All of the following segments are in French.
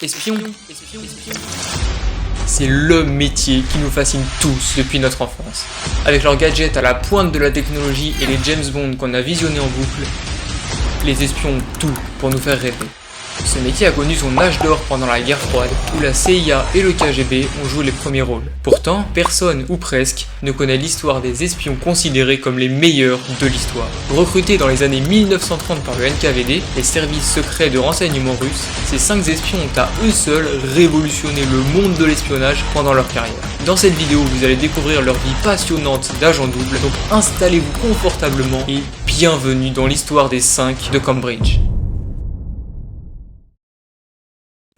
Espion, c'est le métier qui nous fascine tous depuis notre enfance. Avec leurs gadgets à la pointe de la technologie et les James Bond qu'on a visionnés en boucle, les espions ont tout pour nous faire rêver. Ce métier a connu son âge d'or pendant la guerre froide, où la CIA et le KGB ont joué les premiers rôles. Pourtant, personne, ou presque, ne connaît l'histoire des espions considérés comme les meilleurs de l'histoire. Recrutés dans les années 1930 par le NKVD, les services secrets de renseignement russes, ces 5 espions ont à eux seuls révolutionné le monde de l'espionnage pendant leur carrière. Dans cette vidéo, vous allez découvrir leur vie passionnante d'agent double, donc installez-vous confortablement et bienvenue dans l'histoire des 5 de Cambridge.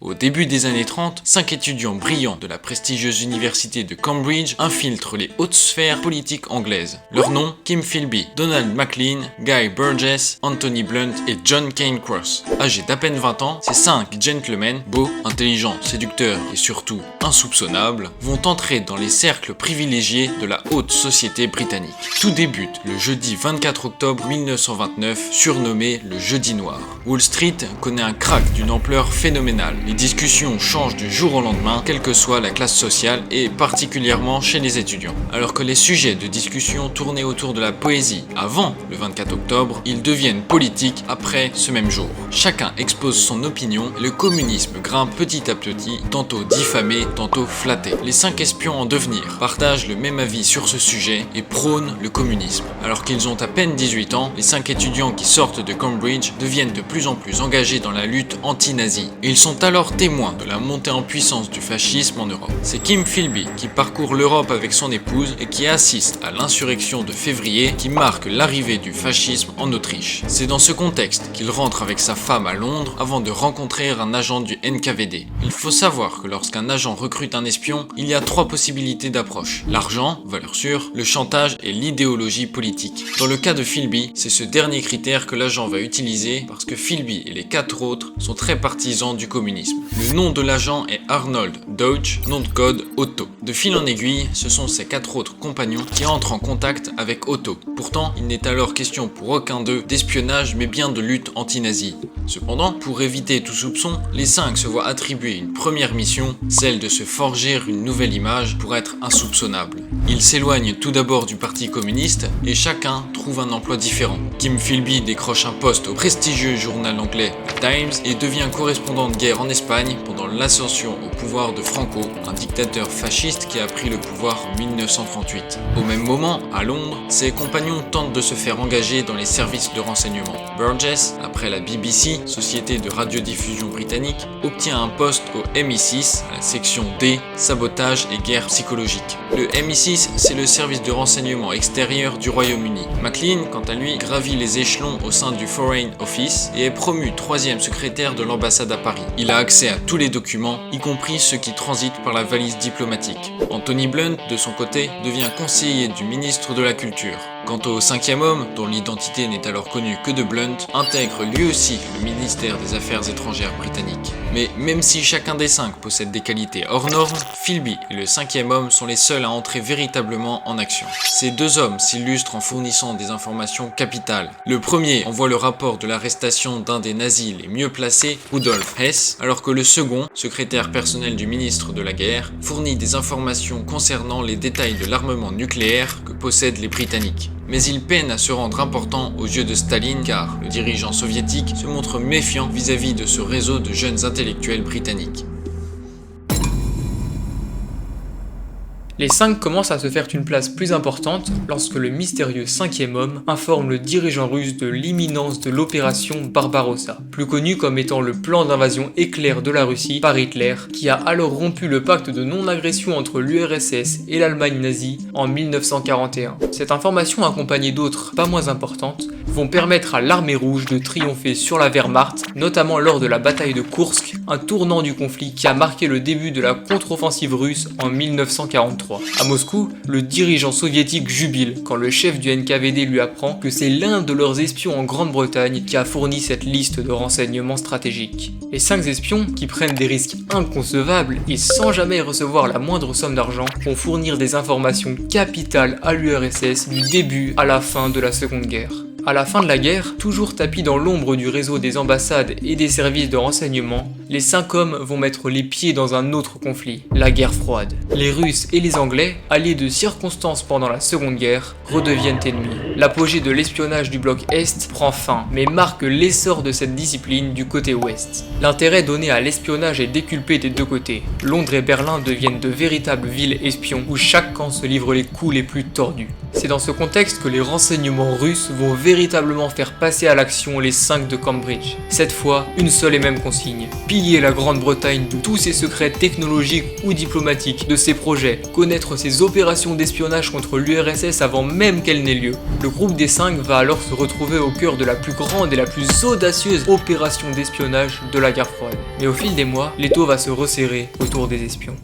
Au début des années 30, 5 étudiants brillants de la prestigieuse université de Cambridge infiltrent les hautes sphères politiques anglaises. Leurs noms, Kim Philby, Donald Maclean, Guy Burgess, Anthony Blunt et John Cairncross. Âgés d'à peine 20 ans, ces 5 gentlemen, beaux, intelligents, séducteurs et surtout insoupçonnables, vont entrer dans les cercles privilégiés de la haute société britannique. Tout débute le jeudi 24 octobre 1929, surnommé le Jeudi Noir. Wall Street connaît un krach d'une ampleur phénoménale. Les discussions changent du jour au lendemain, quelle que soit la classe sociale et particulièrement chez les étudiants. Alors que les sujets de discussion tournaient autour de la poésie avant le 24 octobre, ils deviennent politiques après ce même jour. Chacun expose son opinion et le communisme grimpe petit à petit, tantôt diffamé, tantôt flatté. Les 5 espions en devenir partagent le même avis sur ce sujet et prônent le communisme. Alors qu'ils ont à peine 18 ans, les 5 étudiants qui sortent de Cambridge deviennent de plus en plus engagés dans la lutte anti-nazie. Ils sont alors témoin de la montée en puissance du fascisme en Europe. C'est Kim Philby qui parcourt l'Europe avec son épouse et qui assiste à l'insurrection de février qui marque l'arrivée du fascisme en Autriche. C'est dans ce contexte qu'il rentre avec sa femme à Londres avant de rencontrer un agent du NKVD. Il faut savoir que lorsqu'un agent recrute un espion, il y a 3 possibilités d'approche. L'argent, valeur sûre, le chantage et l'idéologie politique. Dans le cas de Philby, c'est ce dernier critère que l'agent va utiliser parce que Philby et les 4 autres sont très partisans du communisme. Le nom de l'agent est Arnold Dodge, nom de code Otto. De fil en aiguille, ce sont ses 4 autres compagnons qui entrent en contact avec Otto. Pourtant, il n'est alors question pour aucun d'eux d'espionnage mais bien de lutte anti-nazie. Cependant, pour éviter tout soupçon, les 5 se voient attribuer une première mission, celle de se forger une nouvelle image pour être insoupçonnable. Ils s'éloignent tout d'abord du parti communiste et chacun trouve un emploi différent. Kim Philby décroche un poste au prestigieux journal anglais The Times et devient correspondant de guerre en Espagne pendant l'ascension au pouvoir de Franco, un dictateur fasciste qui a pris le pouvoir en 1938. Au même moment, à Londres, ses compagnons tentent de se faire engager dans les services de renseignement. Burgess, après la BBC, société de radiodiffusion britannique, obtient un poste au MI6, à la section D, sabotage et guerre psychologique. Le MI6, c'est le service de renseignement extérieur du Royaume-Uni. Maclean, quant à lui, gravit les échelons au sein du Foreign Office et est promu 3e secrétaire de l'ambassade à Paris. Il a accès à tous les documents, y compris ceux qui transitent par la valise diplomatique. Anthony Blunt, de son côté, devient conseiller du ministre de la Culture. Quant au 5e homme, dont l'identité n'est alors connue que de Blunt, intègre lui aussi le ministère des Affaires étrangères britannique. Mais même si chacun des 5 possède des qualités hors normes, Philby et le 5e homme sont les seuls à entrer véritablement en action. Ces 2 hommes s'illustrent en fournissant des informations capitales. Le premier envoie le rapport de l'arrestation d'un des nazis les mieux placés, Rudolf Hess, alors que le second, secrétaire personnel du ministre de la Guerre, fournit des informations concernant les détails de l'armement nucléaire que possèdent les Britanniques. Mais il peine à se rendre important aux yeux de Staline car le dirigeant soviétique se montre méfiant vis-à-vis de ce réseau de jeunes intellectuels britanniques. Les 5 commencent à se faire une place plus importante lorsque le mystérieux 5e homme informe le dirigeant russe de l'imminence de l'opération Barbarossa, plus connu comme étant le plan d'invasion éclair de la Russie par Hitler, qui a alors rompu le pacte de non-agression entre l'URSS et l'Allemagne nazie en 1941. Cette information, accompagnée d'autres pas moins importantes, vont permettre à l'armée rouge de triompher sur la Wehrmacht, notamment lors de la bataille de Koursk, un tournant du conflit qui a marqué le début de la contre-offensive russe en 1943. À Moscou, le dirigeant soviétique jubile quand le chef du NKVD lui apprend que c'est l'un de leurs espions en Grande-Bretagne qui a fourni cette liste de renseignements stratégiques. Les 5 espions, qui prennent des risques inconcevables et sans jamais recevoir la moindre somme d'argent, vont fournir des informations capitales à l'URSS du début à la fin de la Seconde Guerre. À la fin de la guerre, toujours tapis dans l'ombre du réseau des ambassades et des services de renseignement, les 5 hommes vont mettre les pieds dans un autre conflit, la guerre froide. Les Russes et les Anglais, alliés de circonstance pendant la Seconde Guerre, redeviennent ennemis. L'apogée de l'espionnage du bloc Est prend fin, mais marque l'essor de cette discipline du côté Ouest. L'intérêt donné à l'espionnage est décuplé des deux côtés. Londres et Berlin deviennent de véritables villes espions où chaque camp se livre les coups les plus tordus. C'est dans ce contexte que les renseignements russes vont véritablement faire passer à l'action les 5 de Cambridge. Cette fois, une seule et même consigne: piller la Grande-Bretagne de tous ses secrets technologiques ou diplomatiques, de ses projets, connaître ses opérations d'espionnage contre l'URSS avant même qu'elles n'aient lieu. Le groupe des 5 va alors se retrouver au cœur de la plus grande et la plus audacieuse opération d'espionnage de la guerre froide. Mais au fil des mois, l'étau va se resserrer autour des espions.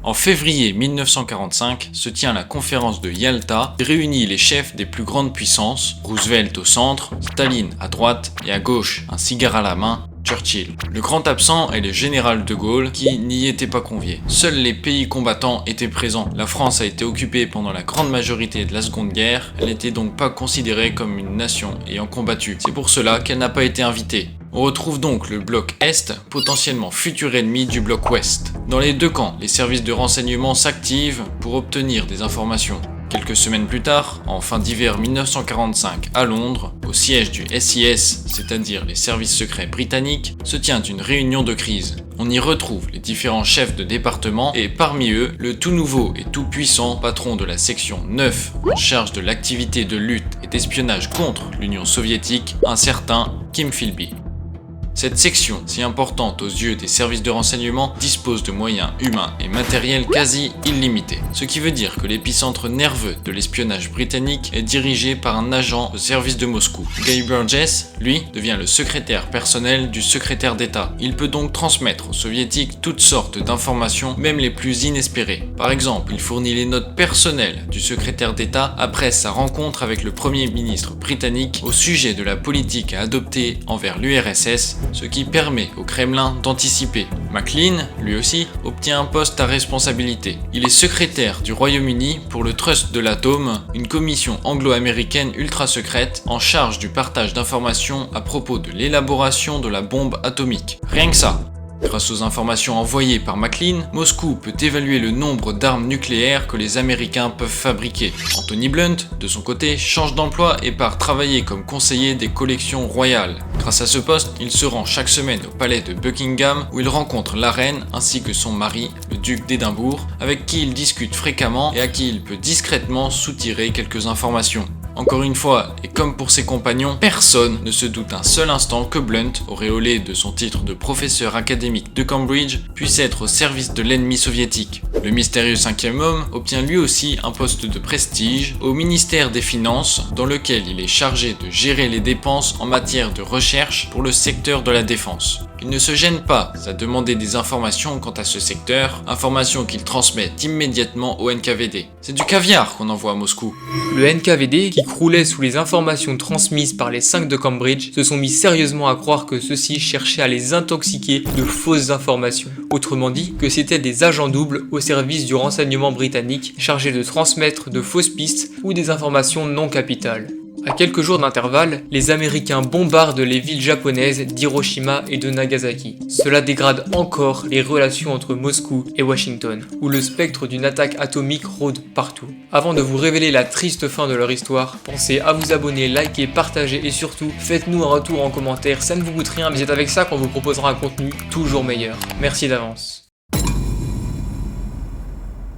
En février 1945 se tient la conférence de Yalta qui réunit les chefs des plus grandes puissances, Roosevelt au centre, Staline à droite et à gauche, un cigare à la main, Churchill. Le grand absent est le général de Gaulle qui n'y était pas convié. Seuls les pays combattants étaient présents. La France a été occupée pendant la grande majorité de la Seconde Guerre, elle n'était donc pas considérée comme une nation ayant combattu. C'est pour cela qu'elle n'a pas été invitée. On retrouve donc le bloc Est, potentiellement futur ennemi du bloc Ouest. Dans les deux camps, les services de renseignement s'activent pour obtenir des informations. Quelques semaines plus tard, en fin d'hiver 1945 à Londres, au siège du SIS, c'est-à-dire les services secrets britanniques, se tient une réunion de crise. On y retrouve les différents chefs de département et parmi eux, le tout nouveau et tout puissant patron de la section 9 en charge de l'activité de lutte et d'espionnage contre l'Union soviétique, un certain Kim Philby. Cette section, si importante aux yeux des services de renseignement, dispose de moyens humains et matériels quasi illimités. Ce qui veut dire que l'épicentre nerveux de l'espionnage britannique est dirigé par un agent au service de Moscou. Guy Burgess, lui, devient le secrétaire personnel du secrétaire d'État. Il peut donc transmettre aux soviétiques toutes sortes d'informations, même les plus inespérées. Par exemple, il fournit les notes personnelles du secrétaire d'État après sa rencontre avec le Premier ministre britannique au sujet de la politique à adopter envers l'URSS, ce qui permet au Kremlin d'anticiper. Maclean, lui aussi, obtient un poste à responsabilité. Il est secrétaire du Royaume-Uni pour le Trust de l'Atome, une commission anglo-américaine ultra secrète en charge du partage d'informations à propos de l'élaboration de la bombe atomique. Rien que ça. Grâce aux informations envoyées par Maclean, Moscou peut évaluer le nombre d'armes nucléaires que les Américains peuvent fabriquer. Anthony Blunt, de son côté, change d'emploi et part travailler comme conseiller des collections royales. Grâce à ce poste, il se rend chaque semaine au palais de Buckingham où il rencontre la reine ainsi que son mari, le duc d'Édimbourg, avec qui il discute fréquemment et à qui il peut discrètement soutirer quelques informations. Encore une fois, et comme pour ses compagnons, personne ne se doute un seul instant que Blunt, auréolé de son titre de professeur académique de Cambridge, puisse être au service de l'ennemi soviétique. Le mystérieux 5e homme obtient lui aussi un poste de prestige au ministère des Finances, dans lequel il est chargé de gérer les dépenses en matière de recherche pour le secteur de la défense. Il ne se gêne pas à demander des informations quant à ce secteur, informations qu'il transmet immédiatement au NKVD. C'est du caviar qu'on envoie à Moscou. Le NKVD, qui croulait sous les informations transmises par les 5 de Cambridge, se sont mis sérieusement à croire que ceux-ci cherchaient à les intoxiquer de fausses informations. Autrement dit, que c'étaient des agents doubles au service du renseignement britannique chargés de transmettre de fausses pistes ou des informations non capitales. À quelques jours d'intervalle, les Américains bombardent les villes japonaises d'Hiroshima et de Nagasaki. Cela dégrade encore les relations entre Moscou et Washington, où le spectre d'une attaque atomique rôde partout. Avant de vous révéler la triste fin de leur histoire, pensez à vous abonner, liker, partager et surtout, faites-nous un retour en commentaire, ça ne vous coûte rien, mais c'est avec ça qu'on vous proposera un contenu toujours meilleur. Merci d'avance.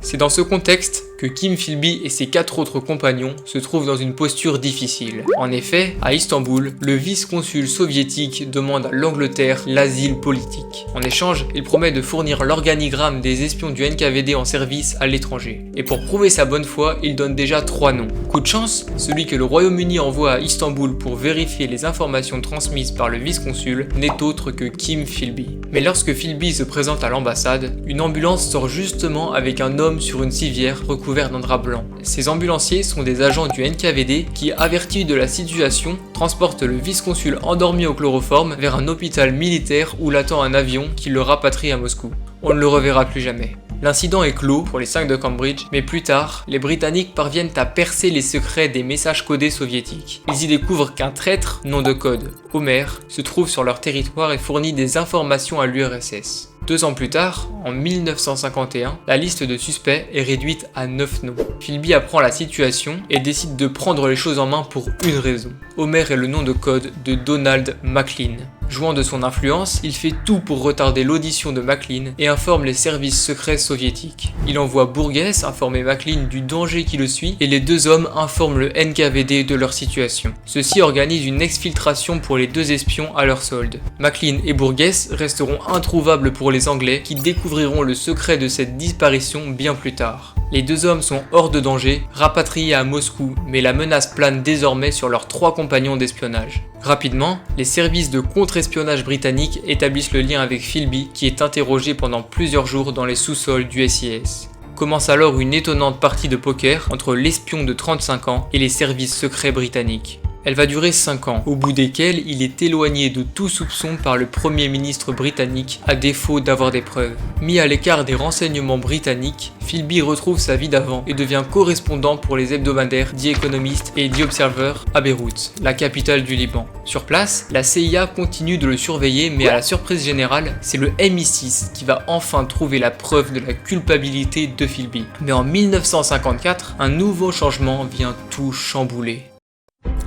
C'est dans ce contexte que Kim Philby et ses 4 autres compagnons se trouvent dans une posture difficile. En effet, à Istanbul, le vice-consul soviétique demande à l'Angleterre l'asile politique. En échange, il promet de fournir l'organigramme des espions du NKVD en service à l'étranger. Et pour prouver sa bonne foi, il donne déjà 3 noms. Coup de chance, celui que le Royaume-Uni envoie à Istanbul pour vérifier les informations transmises par le vice-consul n'est autre que Kim Philby. Mais lorsque Philby se présente à l'ambassade, une ambulance sort justement avec un homme sur une civière recouvert d'un drap blanc. Ces ambulanciers sont des agents du NKVD qui, avertis de la situation, transportent le vice-consul endormi au chloroforme vers un hôpital militaire où l'attend un avion qui le rapatrie à Moscou. On ne le reverra plus jamais. L'incident est clos pour les 5 de Cambridge, mais plus tard, les Britanniques parviennent à percer les secrets des messages codés soviétiques. Ils y découvrent qu'un traître, nom de code Homer, se trouve sur leur territoire et fournit des informations à l'URSS. 2 ans plus tard, en 1951, la liste de suspects est réduite à 9 noms. Philby apprend la situation et décide de prendre les choses en main pour une raison. Homer est le nom de code de Donald McLean. Jouant de son influence, il fait tout pour retarder l'audition de McLean et informe les services secrets soviétiques. Il envoie Burgess informer McLean du danger qui le suit et les 2 hommes informent le NKVD de leur situation. Ceux-ci organisent une exfiltration pour les 2 espions à leur solde. McLean et Burgess resteront introuvables pour les Anglais qui découvriront le secret de cette disparition bien plus tard. Les 2 hommes sont hors de danger, rapatriés à Moscou, mais la menace plane désormais sur leurs 3 compagnons d'espionnage. Rapidement, les services de contre-espionnage britanniques établissent le lien avec Philby qui est interrogé pendant plusieurs jours dans les sous-sols du SIS. Commence alors une étonnante partie de poker entre l'espion de 35 ans et les services secrets britanniques. Elle va durer 5 ans, au bout desquels il est éloigné de tout soupçon par le Premier ministre britannique à défaut d'avoir des preuves. Mis à l'écart des renseignements britanniques, Philby retrouve sa vie d'avant et devient correspondant pour les hebdomadaires The Economist et The Observer à Beyrouth, la capitale du Liban. Sur place, la CIA continue de le surveiller, mais à la surprise générale, c'est le MI6 qui va enfin trouver la preuve de la culpabilité de Philby. Mais en 1954, un nouveau changement vient tout chambouler.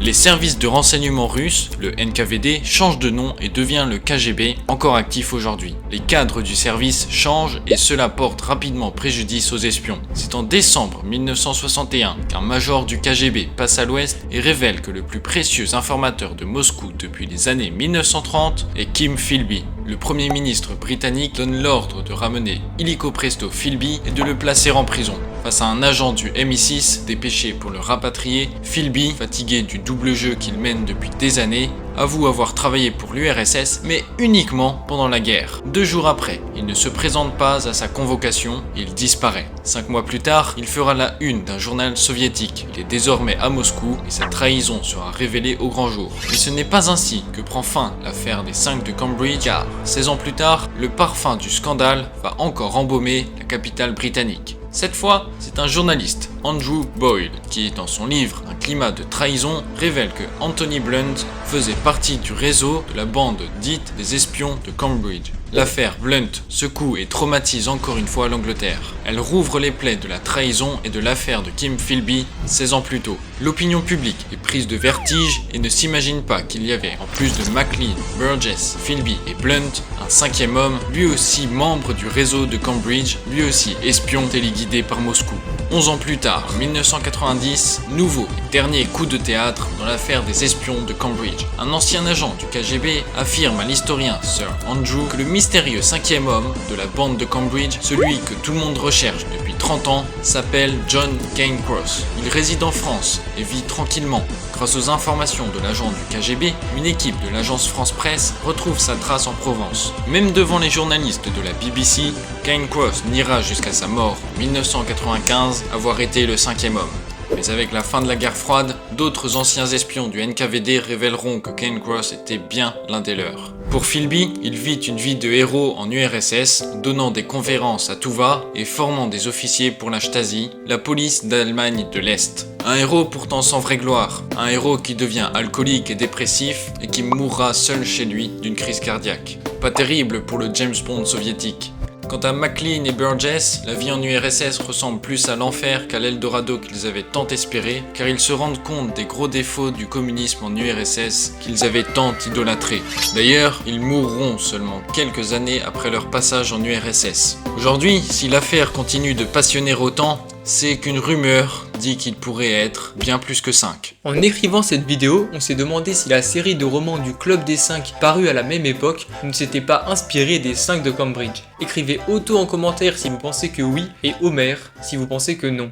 Les services de renseignement russes, le NKVD, change de nom et devient le KGB, encore actif aujourd'hui. Les cadres du service changent et cela porte rapidement préjudice aux espions. C'est en décembre 1961 qu'un major du KGB passe à l'ouest et révèle que le plus précieux informateur de Moscou depuis les années 1930 est Kim Philby. Le Premier ministre britannique donne l'ordre de ramener illico presto Philby et de le placer en prison. Face à un agent du MI6 dépêché pour le rapatrier, Philby, fatigué du double jeu qu'il mène depuis des années, avoue avoir travaillé pour l'URSS, mais uniquement pendant la guerre. 2 jours après, il ne se présente pas à sa convocation, il disparaît. 5 mois plus tard, il fera la une d'un journal soviétique. Il est désormais à Moscou et sa trahison sera révélée au grand jour. Mais ce n'est pas ainsi que prend fin l'affaire des 5 de Cambridge, car 16 ans plus tard, le parfum du scandale va encore embaumer la capitale britannique. Cette fois, c'est un journaliste, Andrew Boyle, qui, dans son livre Un climat de trahison, révèle que Anthony Blunt faisait partie du réseau de la bande dite des espions de Cambridge. L'affaire Blunt secoue et traumatise encore une fois l'Angleterre. Elle rouvre les plaies de la trahison et de l'affaire de Kim Philby 16 ans plus tôt. L'opinion publique est prise de vertige et ne s'imagine pas qu'il y avait, en plus de McLean, Burgess, Philby et Blunt, un 5e homme, lui aussi membre du réseau de Cambridge, lui aussi espion téléguidé par Moscou. 11 ans plus tard, en 1990, nouveau et dernier coup de théâtre dans l'affaire des espions de Cambridge. Un ancien agent du KGB affirme à l'historien Sir Andrew que le mystérieux 5e homme de la bande de Cambridge, celui que tout le monde recherche depuis 30 ans, s'appelle John Cairncross. Il réside en France et vit tranquillement. Grâce aux informations de l'agent du KGB, une équipe de l'agence France Presse retrouve sa trace en Provence. Même devant les journalistes de la BBC, Cairncross niera jusqu'à sa mort en 1995 avoir été le 5e homme. Mais avec la fin de la guerre froide, d'autres anciens espions du NKVD révéleront que Cairncross était bien l'un des leurs. Pour Philby, il vit une vie de héros en URSS, donnant des conférences à tout va et formant des officiers pour la Stasi, la police d'Allemagne de l'Est. Un héros pourtant sans vraie gloire, un héros qui devient alcoolique et dépressif et qui mourra seul chez lui d'une crise cardiaque. Pas terrible pour le James Bond soviétique. Quant à McLean et Burgess, la vie en URSS ressemble plus à l'enfer qu'à l'Eldorado qu'ils avaient tant espéré, car ils se rendent compte des gros défauts du communisme en URSS qu'ils avaient tant idolâtré. D'ailleurs, ils mourront seulement quelques années après leur passage en URSS. Aujourd'hui, si l'affaire continue de passionner autant, c'est qu'une rumeur dit qu'il pourrait être bien plus que 5. En écrivant cette vidéo, on s'est demandé si la série de romans du Club des 5 parue à la même époque ne s'était pas inspirée des 5 de Cambridge. Écrivez auto en commentaire si vous pensez que oui et Homer si vous pensez que non.